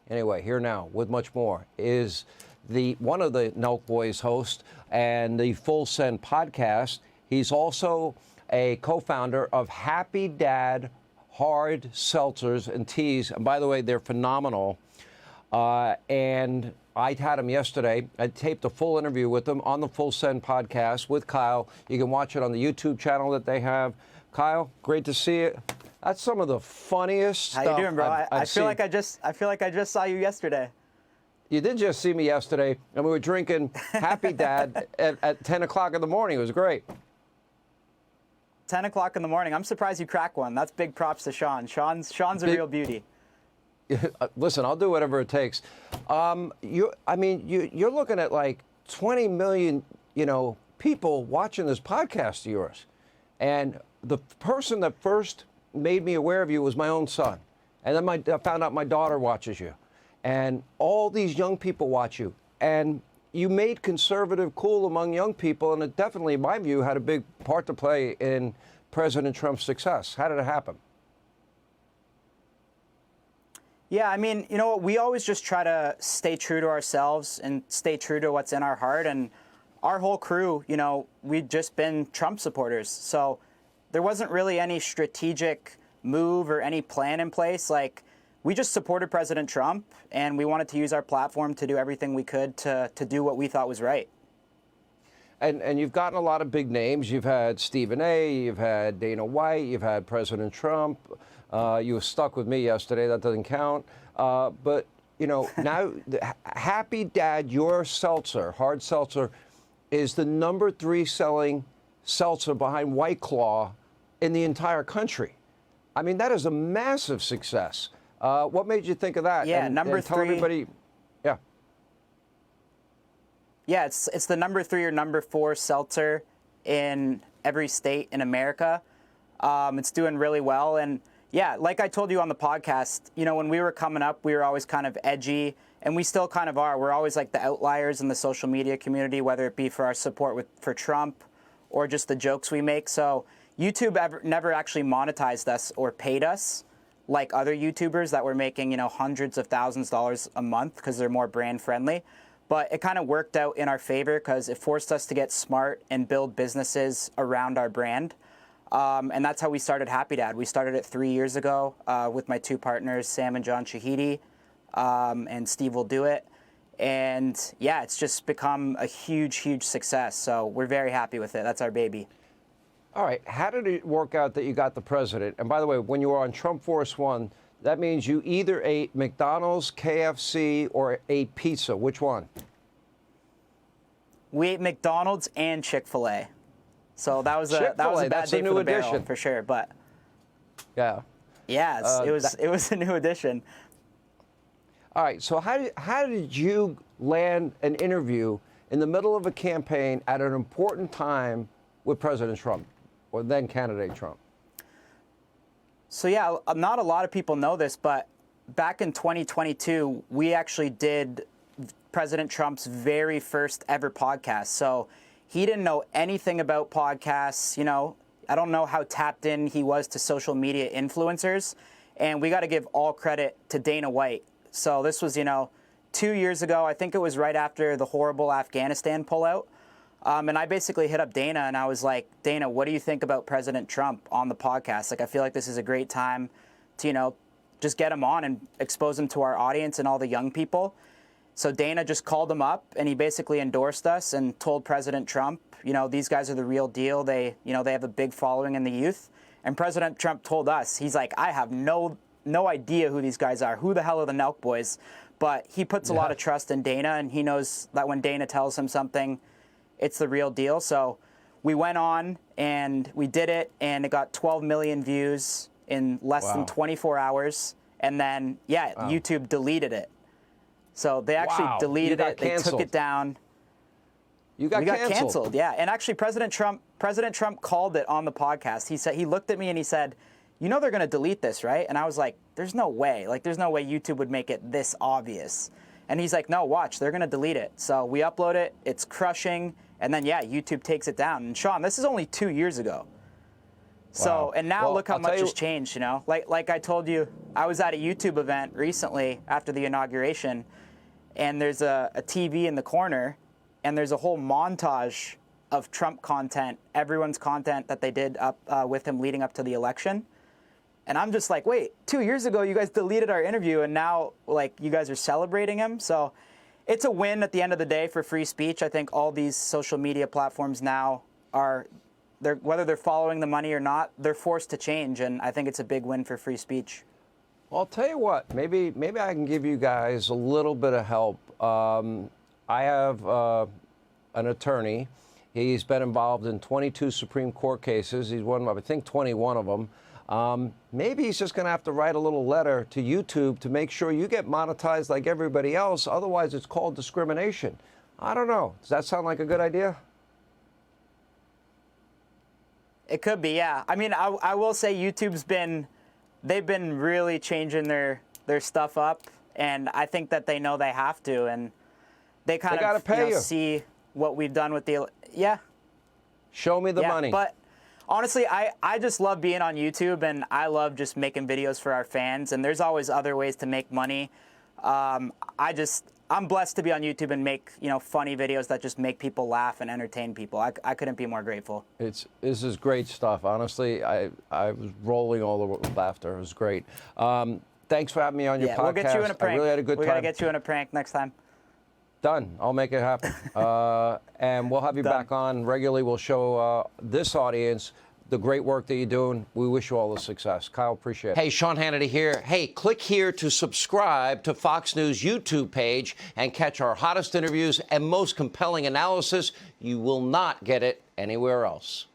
Anyway, here now with much more is one of the Nelk Boys hosts and the Full Send podcast. He's also a co-founder of Happy Dad Hard Seltzers and Teas. And by the way, they're phenomenal. And I had him yesterday. I taped a full interview with him on the Full Send podcast with Kyle. You can watch it on the YouTube channel that they have. Kyle, great to see you. That's some of the funniest stuff. How you doing, bro? I feel like I just saw you yesterday. You did just see me yesterday, and we were drinking Happy Dad at 10 o'clock in the morning. It was great. 10 o'clock in the morning. I'm surprised you cracked one. That's big props to Sean. Sean's a real beauty. Listen, I'll do whatever it takes. You're looking at like 20 million, people watching this podcast of yours. And the person that first made me aware of you was my own son. And then I found out my daughter watches you. And all these young people watch you. And you made conservative cool among young people, and it definitely, in my view, had a big part to play in President Trump's success. How did it happen? Yeah, I mean, you know what? We always just try to stay true to ourselves and stay true to what's in our heart. And our whole crew, we'd just been Trump supporters. So there wasn't really any strategic move or any plan in place. Like, we just supported President Trump, and we wanted to use our platform to do everything we could to do what we thought was right. And you've gotten a lot of big names. You've had Stephen A., you've had Dana White, you've had President Trump. You were stuck with me yesterday. That doesn't count. But, now Happy Dad, your seltzer, hard seltzer, is the #3 selling seltzer behind White Claw in the entire country. I mean, that is a massive success. What made you think of that? Yeah, #3. Tell everybody. Yeah. Yeah, it's the #3 or #4 seltzer in every state in America. It's doing really well. And yeah, like I told you on the podcast, when we were coming up, we were always kind of edgy, and we still kind of are. We're always like the outliers in the social media community, whether it be for our support for Trump or just the jokes we make. So YouTube never actually monetized us or paid us like other YouTubers that were making, hundreds of thousands of dollars a month because they're more brand friendly. But it kind of worked out in our favor because it forced us to get smart and build businesses around our brand. And that's how we started Happy Dad. We started it 3 years ago with my two partners, Sam and John Shahidi, and Steve will do it. And yeah, it's just become a huge, huge success. So we're very happy with it. That's our baby. All right. How did it work out that you got the president? And by the way, when you were on Trump Force One, that means you either ate McDonald's, KFC, or ate pizza. Which one? We ate McDonald's and Chick-fil-A. So that was a bad day for the barrel, for sure. But yeah, it was a new addition. All right. So how did you land an interview in the middle of a campaign at an important time with President Trump, or then candidate Trump? So yeah, not a lot of people know this, but back in 2022, we actually did President Trump's very first ever podcast. So he didn't know anything about podcasts. I don't know how tapped in he was to social media influencers. And we got to give all credit to Dana White. So this was, 2 years ago. I think it was right after the horrible Afghanistan pullout. And I basically hit up Dana and I was like, Dana, what do you think about President Trump on the podcast? Like, I feel like this is a great time to, just get him on and expose him to our audience and all the young people. So Dana just called him up and he basically endorsed us and told President Trump, these guys are the real deal. They have a big following in the youth. And President Trump told us, he's like, I have no idea who these guys are. Who the hell are the Nelk boys? But he puts a lot of trust in Dana, and he knows that when Dana tells him something, it's the real deal. So we went on and we did it, and it got 12 million views in less than 24 hours. And then, YouTube deleted it. So they actually deleted it. They took it down. We got canceled. Yeah. And actually, President Trump called it on the podcast. He looked at me and he said, they're going to delete this, right? And I was like, there's no way. Like, there's no way YouTube would make it this obvious. And he's like, no, watch, they're going to delete it. So we upload it. It's crushing. And then, YouTube takes it down. And Sean, this is only 2 years ago. So, and now Well, look how I'll tell much you- has changed, you know? Like I told you, I was at a YouTube event recently after the inauguration, and there's a TV in the corner, and there's a whole montage of Trump content, everyone's content that they did up with him leading up to the election. And I'm just like, wait, 2 years ago you guys deleted our interview, and now like you guys are celebrating him. So it's a win at the end of the day for free speech. I think all these social media platforms now whether they're following the money or not, they're forced to change, and I think it's a big win for free speech. Well, I'll tell you what, maybe I can give you guys a little bit of help. I have an attorney. He's been involved in 22 Supreme Court cases. He's won, I think, 21 of them. Maybe he's just going to have to write a little letter to YouTube to make sure you get monetized like everybody else. Otherwise, it's called discrimination. I don't know. Does that sound like a good idea? It could be, yeah. I mean, I will say they've been really changing their stuff up, and I think that they know they have to, and they kind gotta of pay you. see what we've done with yeah. Show me the money. But honestly, I just love being on YouTube, and I love just making videos for our fans, and there's always other ways to make money. I'm blessed to be on YouTube and make, funny videos that just make people laugh and entertain people. I couldn't be more grateful. This is great stuff. Honestly, I was rolling all the laughter. It was great. Thanks for having me on your podcast. We'll get you in a prank. I really had a good time. We gotta get you in a prank next time. Done. I'll make it happen. And we'll have you back on regularly. We'll show this audience the great work that you're doing. We wish you all the success. Kyle, appreciate it. Hey, Sean Hannity here. Hey, click here to subscribe to Fox News YouTube page and catch our hottest interviews and most compelling analysis. You will not get it anywhere else.